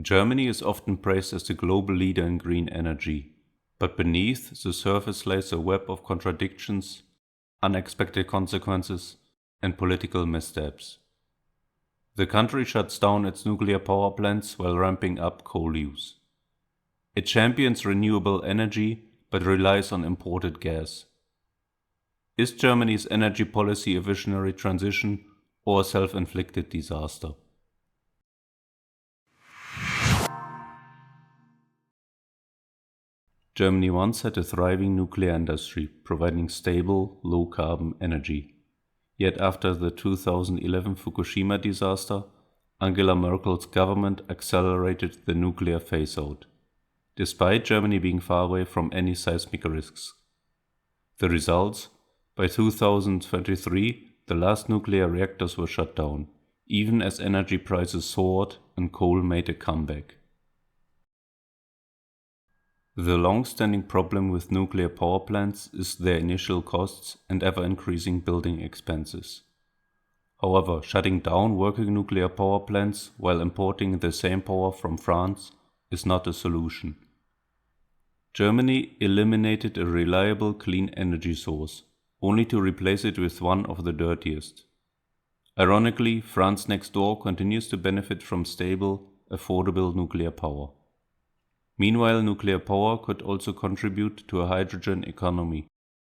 Germany is often praised as the global leader in green energy, but beneath the surface lays a web of contradictions, unexpected consequences, and political missteps. The country shuts down its nuclear power plants while ramping up coal use. It champions renewable energy but relies on imported gas. Is Germany's energy policy a visionary transition or a self-inflicted disaster? Germany once had a thriving nuclear industry, providing stable, low-carbon energy. Yet after the 2011 Fukushima disaster, Angela Merkel's government accelerated the nuclear phase-out, despite Germany being far away from any seismic risks. The results? By 2023, the last nuclear reactors were shut down, even as energy prices soared and coal made a comeback. The long-standing problem with nuclear power plants is their initial costs and ever-increasing building expenses. However, shutting down working nuclear power plants while importing the same power from France is not a solution. Germany eliminated a reliable clean energy source, only to replace it with one of the dirtiest. Ironically, France next door continues to benefit from stable, affordable nuclear power. Meanwhile, nuclear power could also contribute to a hydrogen economy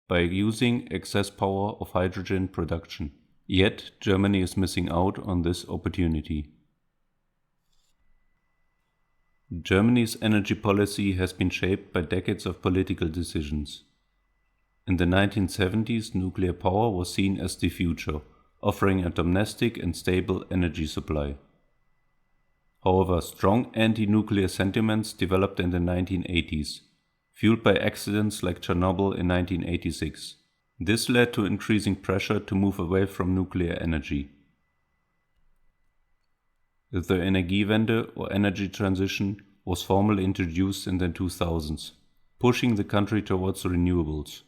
by using excess power of hydrogen production. Yet, Germany is missing out on this opportunity. Germany's energy policy has been shaped by decades of political decisions. In the 1970s, nuclear power was seen as the future, offering a domestic and stable energy supply. However, strong anti-nuclear sentiments developed in the 1980s, fueled by accidents like Chernobyl in 1986. This led to increasing pressure to move away from nuclear energy. The Energiewende, or energy transition, was formally introduced in the 2000s, pushing the country towards renewables.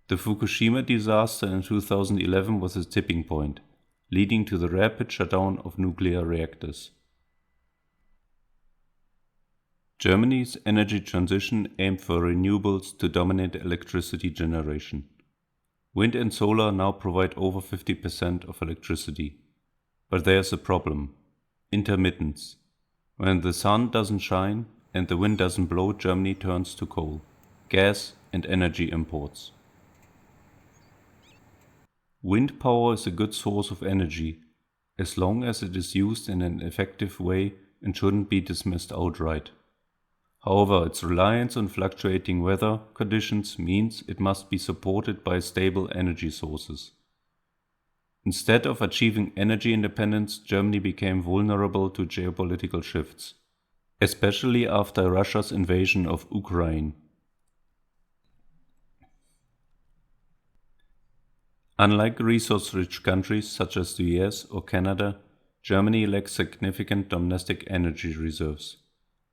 The Fukushima disaster in 2011 was a tipping point, leading to the rapid shutdown of nuclear reactors. Germany's energy transition aimed for renewables to dominate electricity generation. Wind and solar now provide over 50% of electricity. But there's a problem: intermittence. When the sun doesn't shine and the wind doesn't blow, Germany turns to coal, gas, and energy imports. Wind power is a good source of energy, as long as it is used in an effective way and shouldn't be dismissed outright. However, its reliance on fluctuating weather conditions means it must be supported by stable energy sources. Instead of achieving energy independence, Germany became vulnerable to geopolitical shifts, especially after Russia's invasion of Ukraine. Unlike resource-rich countries such as the US or Canada, Germany lacks significant domestic energy reserves,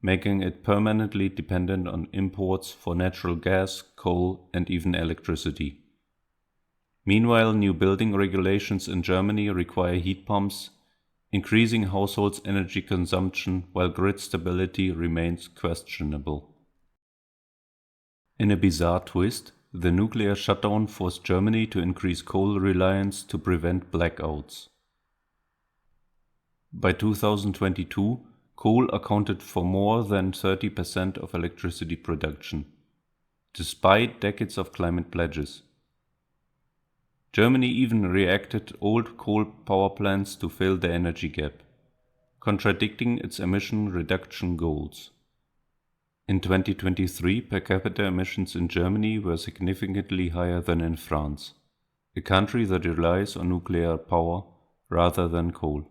making it permanently dependent on imports for natural gas, coal, and even electricity. Meanwhile, new building regulations in Germany require heat pumps, increasing households' energy consumption while grid stability remains questionable. In a bizarre twist, the nuclear shutdown forced Germany to increase coal reliance to prevent blackouts. By 2022, coal accounted for more than 30% of electricity production, despite decades of climate pledges. Germany even reacted old coal power plants to fill the energy gap, contradicting its emission reduction goals. In 2023, per capita emissions in Germany were significantly higher than in France, a country that relies on nuclear power rather than coal.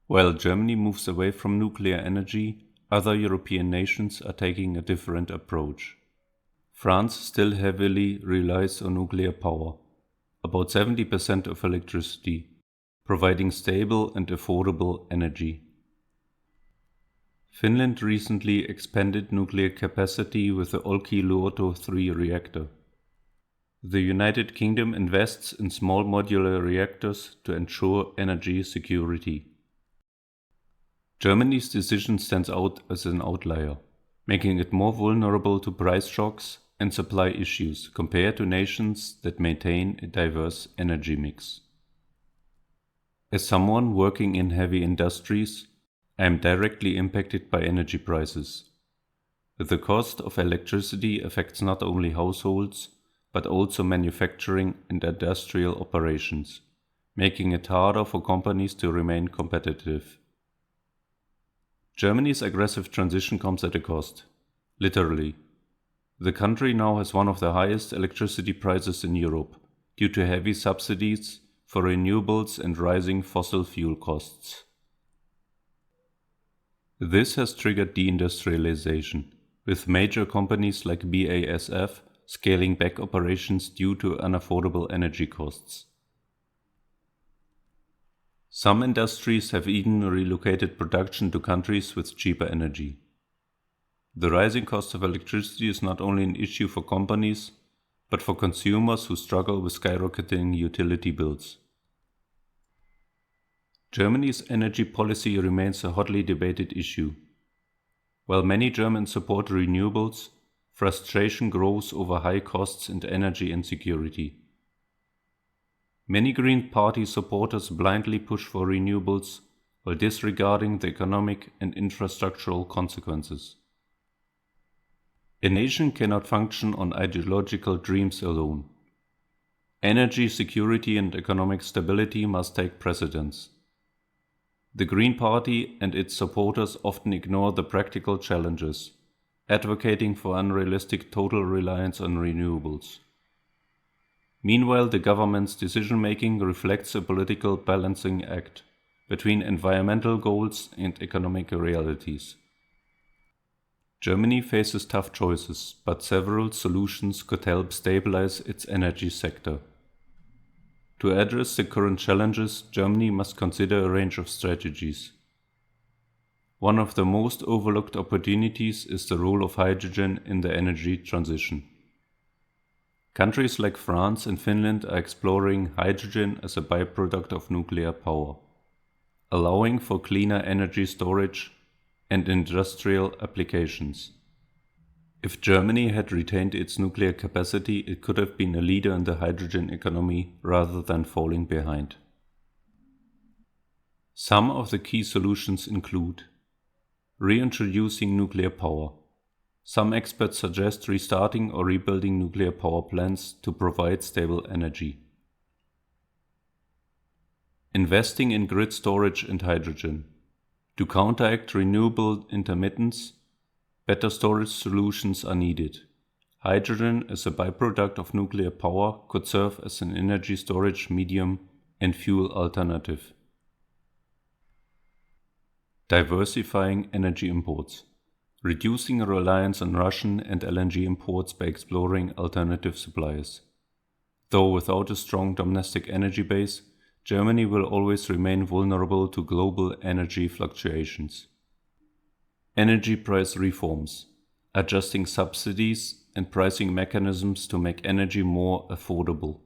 While Germany moves away from nuclear energy, other European nations are taking a different approach. France still heavily relies on nuclear power, about 70% of electricity, providing stable and affordable energy. Finland recently expanded nuclear capacity with the Olkiluoto 3 reactor. The United Kingdom invests in small modular reactors to ensure energy security. Germany's decision stands out as an outlier, making it more vulnerable to price shocks and supply issues compared to nations that maintain a diverse energy mix. As someone working in heavy industries, I am directly impacted by energy prices. The cost of electricity affects not only households, but also manufacturing and industrial operations, making it harder for companies to remain competitive. Germany's aggressive transition comes at a cost, literally. The country now has one of the highest electricity prices in Europe due to heavy subsidies for renewables and rising fossil fuel costs. This has triggered deindustrialization, with major companies like BASF scaling back operations due to unaffordable energy costs. Some industries have even relocated production to countries with cheaper energy. The rising cost of electricity is not only an issue for companies, but for consumers who struggle with skyrocketing utility bills. Germany's energy policy remains a hotly debated issue. While many Germans support renewables, frustration grows over high costs and energy insecurity. Many Green Party supporters blindly push for renewables while disregarding the economic and infrastructural consequences. A nation cannot function on ideological dreams alone. Energy security and economic stability must take precedence. The Green Party and its supporters often ignore the practical challenges, advocating for unrealistic total reliance on renewables. Meanwhile, the government's decision-making reflects a political balancing act between environmental goals and economic realities. Germany faces tough choices, but several solutions could help stabilize its energy sector. To address the current challenges, Germany must consider a range of strategies. One of the most overlooked opportunities is the role of hydrogen in the energy transition. Countries like France and Finland are exploring hydrogen as a byproduct of nuclear power, allowing for cleaner energy storage and industrial applications. If Germany had retained its nuclear capacity, it could have been a leader in the hydrogen economy rather than falling behind. Some of the key solutions include reintroducing nuclear power. Some experts suggest restarting or rebuilding nuclear power plants to provide stable energy. Investing in grid storage and hydrogen. To counteract renewable intermittence, better storage solutions are needed. Hydrogen as a byproduct of nuclear power could serve as an energy storage medium and fuel alternative. Diversifying energy imports. Reducing reliance on Russian and LNG imports by exploring alternative suppliers. Though without a strong domestic energy base, Germany will always remain vulnerable to global energy fluctuations. Energy price reforms, adjusting subsidies and pricing mechanisms to make energy more affordable.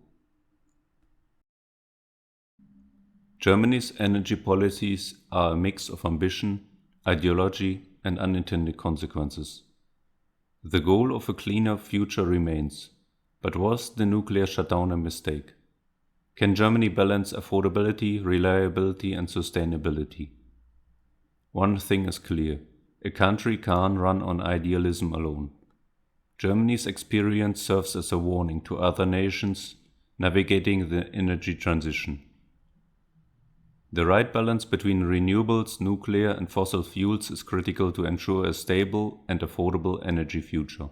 Germany's energy policies are a mix of ambition, ideology, and unintended consequences. The goal of a cleaner future remains, but was the nuclear shutdown a mistake? Can Germany balance affordability, reliability, and sustainability? One thing is clear. A country can't run on idealism alone. Germany's experience serves as a warning to other nations navigating the energy transition. The right balance between renewables, nuclear, and fossil fuels is critical to ensure a stable and affordable energy future.